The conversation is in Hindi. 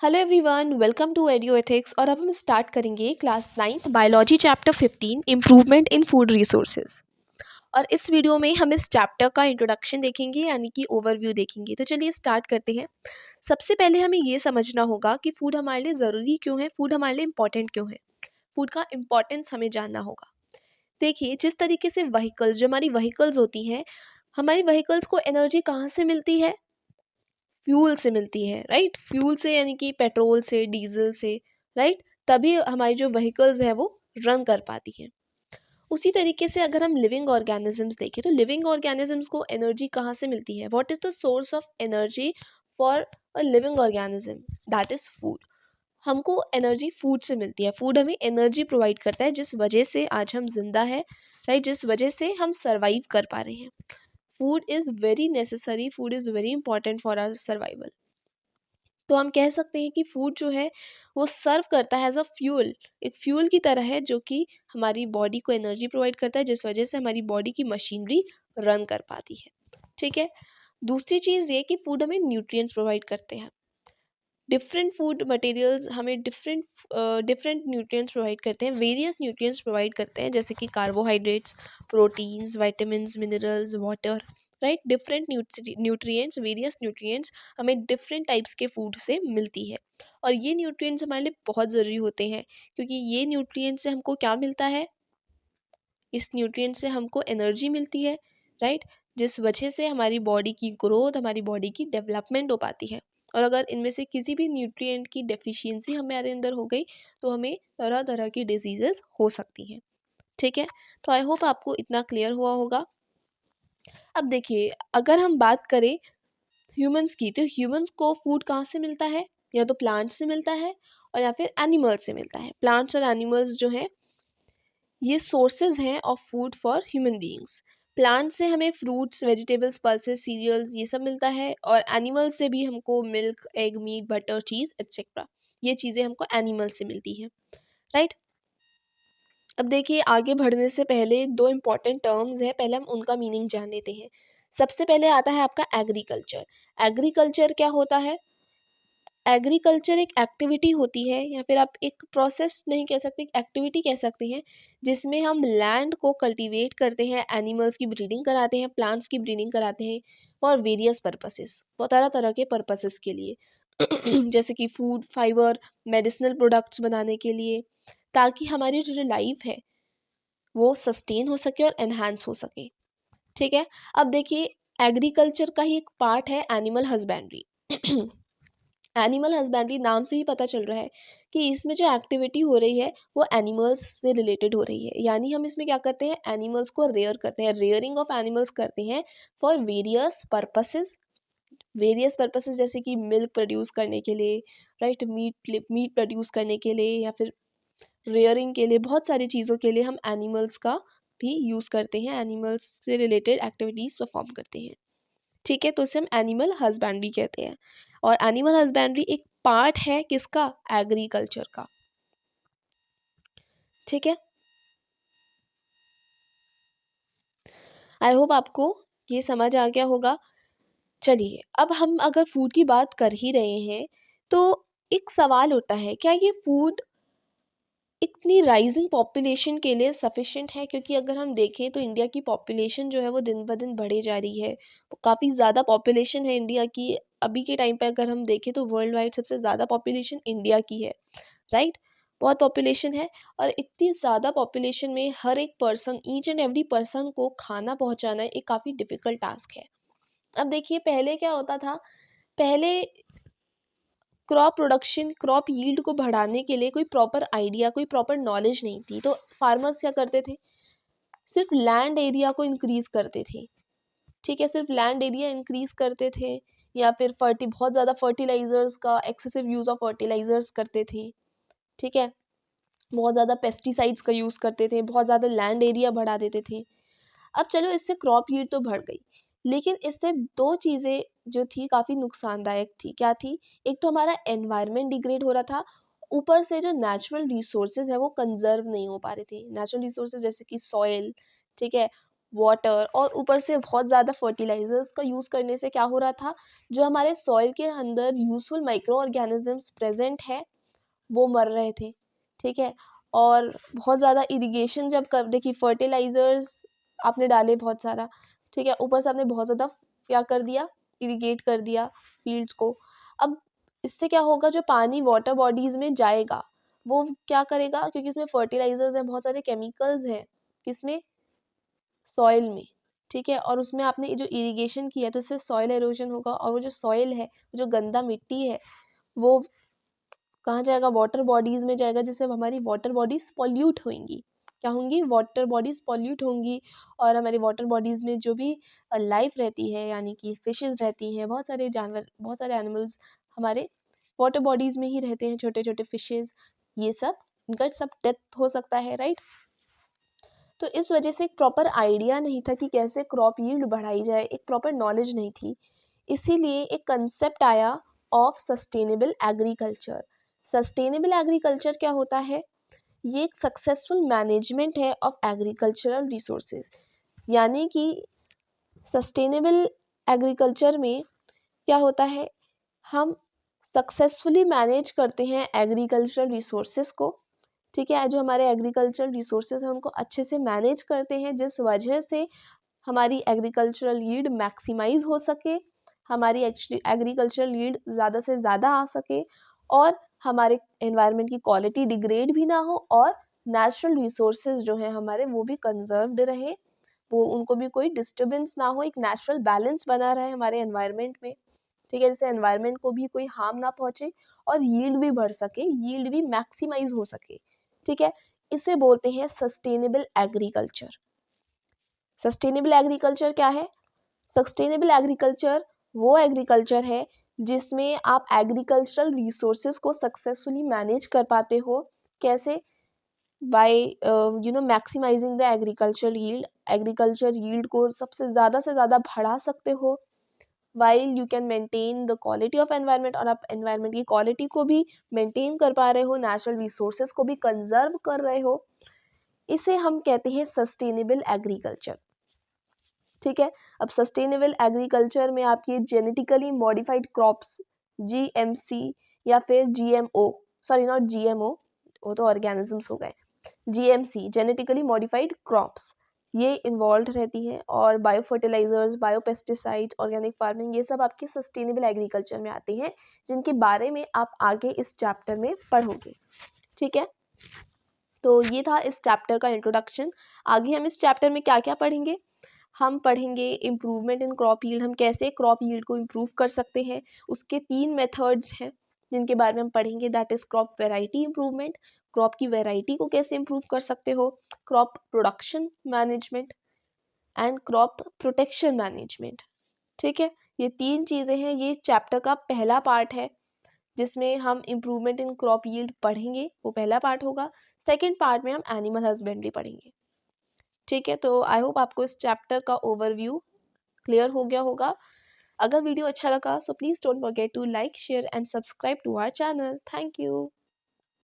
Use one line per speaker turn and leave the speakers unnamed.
हेलो एवरीवन, वेलकम टू एडियो एथिक्स। और अब हम स्टार्ट करेंगे class 9th biology chapter 15 improvement in food resources. और इस वीडियो में हम इस चैप्टर का इंट्रोडक्शन देखेंगे, यानी कि ओवरव्यू देखेंगे। तो चलिए स्टार्ट करते हैं। सबसे पहले हमें ये समझना होगा कि फूड हमारे लिए ज़रूरी क्यों है, फूड हमारे लिए इम्पॉर्टेंट क्यों है। फूड का इम्पॉर्टेंस हमें जानना होगा। देखिए, जिस तरीके से व्हीकल्स, जो हमारी व्हीकल्स होती हैं, हमारी व्हीकल्स को एनर्जी कहाँ से मिलती है? फ्यूल से मिलती है, राइट। फ्यूल से यानी कि पेट्रोल से, डीजल से, राइट। तभी हमारी जो व्हीकल्स है वो रन कर पाती हैं। उसी तरीके से अगर हम लिविंग ऑर्गेनिजम्स देखें तो लिविंग ऑर्गेनिजम्स को एनर्जी कहाँ से मिलती है? What is the source of energy for a living organism? That is food. हमको एनर्जी फूड से मिलती है। फूड हमें एनर्जी प्रोवाइड करता है, जिस वजह से आज हम जिंदा है, राइट, जिस वजह से हम सर्वाइव कर पा रहे हैं। Food is very necessary, food is very important for our survival. तो हम कह सकते हैं कि फूड जो है वो सर्व करता है एज अ फ्यूल, एक फ्यूल की तरह है, जो कि हमारी बॉडी को एनर्जी प्रोवाइड करता है, जिस वजह से हमारी बॉडी की मशीनरी रन कर पाती है। ठीक है। दूसरी चीज़ ये कि फूड हमें न्यूट्रिएंट्स प्रोवाइड करते हैं। डिफरेंट फूड मटेरियल्स हमें डिफरेंट डिफरेंट न्यूट्रिएंट्स प्रोवाइड करते हैं, वेरियस न्यूट्रिएंट्स प्रोवाइड करते हैं, जैसे कि carbohydrates, proteins, vitamins, minerals, water, right. Different nutrients, various nutrients हमें डिफरेंट टाइप्स के फूड से मिलती है। और ये न्यूट्रिएंट्स हमारे लिए बहुत ज़रूरी होते हैं, क्योंकि ये न्यूट्रिएंट्स से हमको क्या मिलता है? इस न्यूट्रिएंट से हमको एनर्जी मिलती है, राइट, जिस वजह से हमारी बॉडी की ग्रोथ, हमारी बॉडी की डेवलपमेंट हो पाती है। और अगर इनमें से किसी भी न्यूट्रिएंट की डेफिशिएंसी हमारे अंदर हो गई तो हमें तरह तरह की डिजीजेस हो सकती हैं। ठीक है। तो आई होप आपको इतना क्लियर हुआ होगा। अब देखिए, अगर हम बात करें ह्यूमंस की, तो ह्यूमंस को फूड कहाँ से मिलता है? या तो प्लांट्स से मिलता है और या फिर एनिमल्स से मिलता है। प्लांट्स और एनिमल्स जो हैं ये सोर्सेज हैं of food for human beings. Plant से हमें फ्रूट्स, वेजिटेबल्स, पल्सेस, सीरियल्स ये सब मिलता है, और एनिमल से भी हमको मिल्क, एग, मीट, बटर, चीज़ एक्सेट्रा, ये चीज़ें हमको एनिमल से मिलती हैं, राइट। अब देखिए, आगे बढ़ने से पहले दो इम्पॉर्टेंट टर्म्स हैं, पहले हम उनका मीनिंग जान लेते हैं। सबसे पहले आता है आपका एग्रीकल्चर। एग्रीकल्चर क्या होता है? एग्रीकल्चर एक एक्टिविटी होती है, या फिर आप एक प्रोसेस नहीं कह सकते, एक एक्टिविटी कह सकते हैं, जिसमें हम लैंड को कल्टीवेट करते हैं, एनिमल्स की ब्रीडिंग कराते हैं, प्लांट्स की ब्रीडिंग कराते हैं फॉर वेरियस पर्पसेस, वो तरह तरह के पर्पसेस के लिए जैसे कि फूड, फाइबर, मेडिसिनल प्रोडक्ट्स बनाने के लिए, ताकि हमारी जो लाइफ है वो सस्टेन हो सके और एनहांस हो सके। ठीक है। अब देखिए, एग्रीकल्चर का ही एक पार्ट है एनिमल हस्बेंड्री। एनिमल हस्बेंड्री नाम से ही पता चल रहा है कि इसमें जो एक्टिविटी हो रही है वो एनिमल्स से रिलेटेड हो रही है, यानी हम इसमें क्या करते हैं? एनिमल्स को रेयर करते हैं, रेयरिंग ऑफ एनिमल्स करते हैं for various purposes. Various purposes जैसे कि मिल्क प्रोड्यूस करने के लिए, राइट, मीट प्रोड्यूस करने के लिए, या फिर रेयरिंग के लिए, बहुत सारी चीज़ों के लिए हम एनिमल्स का भी यूज़ करते हैं, एनिमल्स से रिलेटेड एक्टिविटीज़ परफॉर्म करते हैं। ठीक है। तो इसे हम एनिमल हस्बेंड्री कहते हैं, और एनिमल हस्बेंड्री एक पार्ट है किसका? एग्रीकल्चर का। ठीक है। आई होप आपको ये समझ आ गया होगा। चलिए, अब हम अगर फूड की बात कर ही रहे हैं तो एक सवाल उठता है, क्या ये फूड इतनी राइजिंग पॉपुलेशन के लिए सफिशिएंट है? क्योंकि अगर हम देखें तो इंडिया की पॉपुलेशन जो है वो दिन ब दिन बढ़े जा रही है, काफ़ी ज़्यादा पॉपुलेशन है इंडिया की। अभी के टाइम पे अगर हम देखें तो वर्ल्ड वाइड सबसे ज़्यादा पॉपुलेशन इंडिया की है, राइट। बहुत पॉपुलेशन है, और इतनी ज़्यादा पॉपुलेशन में हर एक person, each and every person को खाना पहुंचाना एक काफ़ी डिफ़िकल्ट टास्क है। अब देखिए, पहले क्या होता था? पहले क्रॉप प्रोडक्शन, क्रॉप यील्ड को बढ़ाने के लिए कोई प्रॉपर आइडिया, कोई प्रॉपर नॉलेज नहीं थी, तो फार्मर्स क्या करते थे? सिर्फ लैंड एरिया को इंक्रीज करते थे। ठीक है, सिर्फ लैंड एरिया इंक्रीज करते थे, या फिर बहुत ज़्यादा फर्टिलाइजर्स का एक्सेसिव यूज़ ऑफ फर्टिलाइजर्स करते थे। ठीक है। बहुत ज़्यादा पेस्टिसाइड्स का यूज़ करते थे, बहुत ज़्यादा लैंड एरिया बढ़ा देते थे। अब चलो, इससे क्रॉप यील्ड तो बढ़ गई, लेकिन इससे दो चीज़ें जो थी काफ़ी नुकसानदायक थी। क्या थी? एक तो हमारा एनवायरनमेंट डिग्रेड हो रहा था, ऊपर से जो नेचुरल रिसोर्सेज है वो कंजर्व नहीं हो पा रहे थे। नेचुरल रिसोर्सेज जैसे कि सॉइल, ठीक है, वाटर और ऊपर से बहुत ज़्यादा फर्टिलाइजर्स का यूज़ करने से क्या हो रहा था, जो हमारे सॉइल के अंदर यूज़फुल माइक्रो ऑर्गेनिजम्स प्रेजेंट है वो मर रहे थे। ठीक है, और बहुत ज़्यादा इरिगेशन जब कर देखिए, फर्टिलाइजर्स आपने डाले बहुत सारा, ठीक है, ऊपर से आपने बहुत ज़्यादा क्या कर दिया, इरिगेट कर दिया फील्ड्स को। अब इससे क्या होगा, जो पानी वाटर बॉडीज़ में जाएगा वो क्या करेगा, क्योंकि उसमें फर्टिलाइजर्स हैं, बहुत सारे केमिकल्स हैं, किसमें, सॉइल में। ठीक है, और उसमें आपने जो इरिगेशन किया तो इससे सॉइल एरोजन होगा, और वो जो सॉइल है, जो गंदा मिट्टी है, वो कहाँ जाएगा, वाटर बॉडीज़ में जाएगा, जिससे हमारी वाटर बॉडीज़ पॉल्यूट होंगी। क्या होंगी, वाटर बॉडीज़ पॉल्यूट होंगी। और हमारी वाटर बॉडीज़ में जो भी लाइफ रहती है, यानी कि फिशेस रहती हैं, बहुत सारे जानवर, बहुत सारे एनिमल्स हमारे वाटर बॉडीज़ में ही रहते हैं, छोटे छोटे फिशेस, ये सब, इनका सब डेथ हो सकता है, राइट। तो इस वजह से एक प्रॉपर आइडिया नहीं था कि कैसे क्रॉप यील्ड बढ़ाई जाए, एक प्रॉपर नॉलेज नहीं थी। इसीलिए एक कंसेप्ट आया of sustainable agriculture. Sustainable agriculture क्या होता है, ये एक सक्सेसफुल मैनेजमेंट है ऑफ एग्रीकल्चरल रिसोर्सेज। यानी कि सस्टेनेबल एग्रीकल्चर में क्या होता है, हम सक्सेसफुली मैनेज करते हैं एग्रीकल्चरल रिसोर्सेज को। ठीक है, जो हमारे एग्रीकल्चरल रिसोर्सेज हैं उनको अच्छे से मैनेज करते हैं, जिस वजह से हमारी एग्रीकल्चरल यील्ड मैक्सिमाइज हो सके, हमारी एग्रीकल्चरल यील्ड ज़्यादा से ज़्यादा आ सके, और हमारे एनवायरनमेंट की क्वालिटी डिग्रेड भी ना हो, और नेचुरल रिसोर्सेज जो हैं हमारे वो भी कंजर्व्ड रहे, वो उनको भी कोई डिस्टर्बेंस ना हो, एक नेचुरल बैलेंस बना रहे हमारे एनवायरनमेंट में। ठीक है, जैसे एनवायरनमेंट को भी कोई हार्म ना पहुंचे, और यील्ड भी बढ़ सके, यील्ड भी मैक्सिमाइज हो सके। ठीक है, इसे बोलते हैं सस्टेनेबल एग्रीकल्चर। सस्टेनेबल एग्रीकल्चर क्या है, सस्टेनेबल एग्रीकल्चर वो एग्रीकल्चर है जिसमें आप एग्रीकल्चरल रिसोर्सेज को सक्सेसफुली मैनेज कर पाते हो। कैसे, by maximising the agriculture yield, agriculture yield को सबसे ज़्यादा से ज़्यादा बढ़ा सकते हो, while you can maintain the quality of environment, और आप एनवायरनमेंट की क्वालिटी को भी मेंटेन कर पा रहे हो, नेचुरल रिसोर्सेज को भी कंजर्व कर रहे हो। इसे हम कहते हैं सस्टेनेबल एग्रीकल्चर। ठीक है, अब सस्टेनेबल एग्रीकल्चर में आपकी जेनेटिकली मॉडिफाइड क्रॉप्स, जीएमसी, या फिर जीएमओ, सॉरी नॉट जीएमओ, वो तो ऑर्गेनिजम्स हो गए, जीएमसी, जेनेटिकली मॉडिफाइड क्रॉप्स, ये इन्वॉल्व रहती हैं, और bio fertilisers, bio pesticide, organic farming, ये सब आपके सस्टेनेबल एग्रीकल्चर में आते हैं, जिनके बारे में आप आगे इस चैप्टर में पढ़ोगे। ठीक है, तो ये था इस चैप्टर का इंट्रोडक्शन। आगे हम इस चैप्टर में क्या क्या पढ़ेंगे, हम पढ़ेंगे इम्प्रूवमेंट इन क्रॉप यील्ड, हम कैसे क्रॉप यील्ड को इम्प्रूव कर सकते हैं, उसके 3 मेथड्स हैं जिनके बारे में हम पढ़ेंगे, that is crop variety improvement, crop की वेराइटी को कैसे इम्प्रूव कर सकते हो, crop production management, and crop protection management. ठीक है, ये 3 चीज़ें हैं, ये चैप्टर का पहला पार्ट है जिसमें हम इम्प्रूवमेंट इन क्रॉप यील्ड पढ़ेंगे, वो पहला पार्ट होगा। सेकेंड पार्ट में हम एनिमल हस्बेंड्री पढ़ेंगे। ठीक है, तो आई होप आपको इस चैप्टर का ओवरव्यू क्लियर हो गया होगा। अगर वीडियो अच्छा लगा so please don't forget to like, share and subscribe to our channel. Thank you.